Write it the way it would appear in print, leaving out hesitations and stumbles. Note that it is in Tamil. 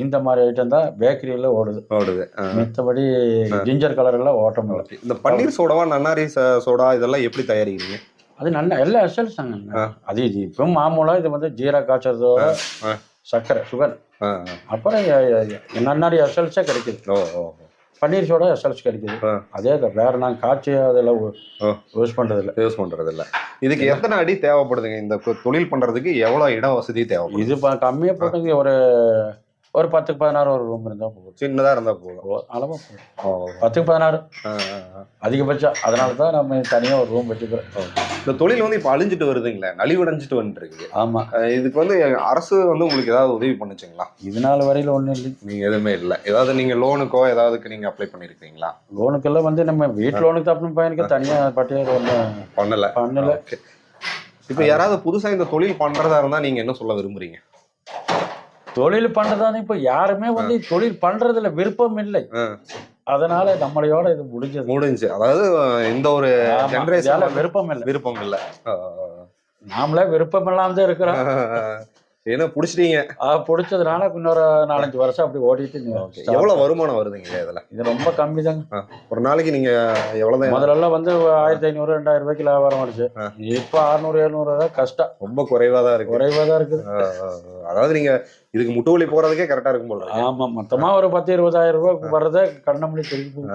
இந்த மாதிரி ஐட்டம் தான் பேக்கரியில் ஓடுது. மற்றபடி ஜிஞ்சர் கலர் எல்லாம் ஓட்ட முடியல. இந்த பன்னீர் சோடாவா நன்னாரி சோடா இதெல்லாம் எப்படி தயாரிக்கிறீங்க? அது நல்ல எல்லா எசல்ஸ் தாங்க. அது இப்போ மாமூலா இது வந்து ஜீரா காய்ச்சறதோட சர்க்கரை சுகர், அப்புறம் நன்னாரி எசல்ஸே கிடைக்குது. பன்னீர் சோடா எசல்ஸ் கிடைக்குது. அதே வேற நாங்கள் காய்ச்சி அதெல்லாம் யூஸ் பண்ணுறதில்ல. இதுக்கு எத்தனை அடி தேவைப்படுதுங்க? இந்த தொழில் பண்ணுறதுக்கு எவ்வளோ இட வசதி தேவைப்படுது? இது கம்மியாக போட்டுங்க. ஒரு 10க்கு 16 ஒரு ரூம் இருந்தால் போதும். சின்னதாக இருந்தால் போதும். அளவாக போதும். 10க்கு 16 அதிகபட்சம். அதனால தான் நம்ம தனியாக ஒரு ரூம் வச்சுக்கிறோம். இந்த தொழில் வந்து இப்போ அழிஞ்சிட்டு வருதுங்களே, நலிவடைஞ்சிட்டு வந்துருக்கு. ஆமாம். இதுக்கு வந்து அரசு வந்து உங்களுக்கு ஏதாவது உதவி பண்ணுச்சுங்களா? இது நாள் வரையில் ஒன்றும் இல்லை. நீங்கள் எதுவுமே இல்லை. ஏதாவது நீங்கள் லோனுக்கோ ஏதாவதுக்கு நீங்கள் அப்ளை பண்ணியிருக்கீங்களா? லோனுக்கெல்லாம் வந்து நம்ம வீட்டு லோனுக்கு தப்புன்னு பையனுக்கு தனியாக பட்டியல் ஒன்றும் பண்ணலை. இப்போ யாராவது புதுசாக இந்த தொழில் பண்ணுறதா இருந்தால் நீங்கள் என்ன சொல்ல விரும்புறீங்க? தொழில் பண்றதானே இப்ப யாருமே வந்து தொழில் பண்றதுல விருப்பம் இல்லை. அதனால நம்மளையோட இது முடிஞ்சு. அதாவது இந்த ஒரு ஜெனரேஷன்ல விருப்பம் இல்லை. நாமளே விருப்பம் இல்லாம தான் இருக்கிறோம். என்ன பிடிச்சிட்டீங்க? பிடிச்சதுனால இன்னொரு 4-5 வருஷம் அப்படி ஓடிட்டு. எவ்வளவு வருமானம் வருதுங்க இதுல? இது ரொம்ப கம்மி தாங்க. ஒரு நாளைக்கு நீங்க எவ்வளவு? முதல்ல வந்து 1500-2000 ரூபாய்க்கு லாபம் வருது. இப்ப 600-700 தான் கஷ்டம். ரொம்ப குறைவா தான் இருக்குது. அதாவது நீங்க இதுக்கு முட்டுவலி போறதுக்கே கரெக்டா இருக்கும் போல. ஆமா, மொத்தமா ஒரு 10-20,000 ரூபாய் வர்றதை கண்ணமணி தெரியும்.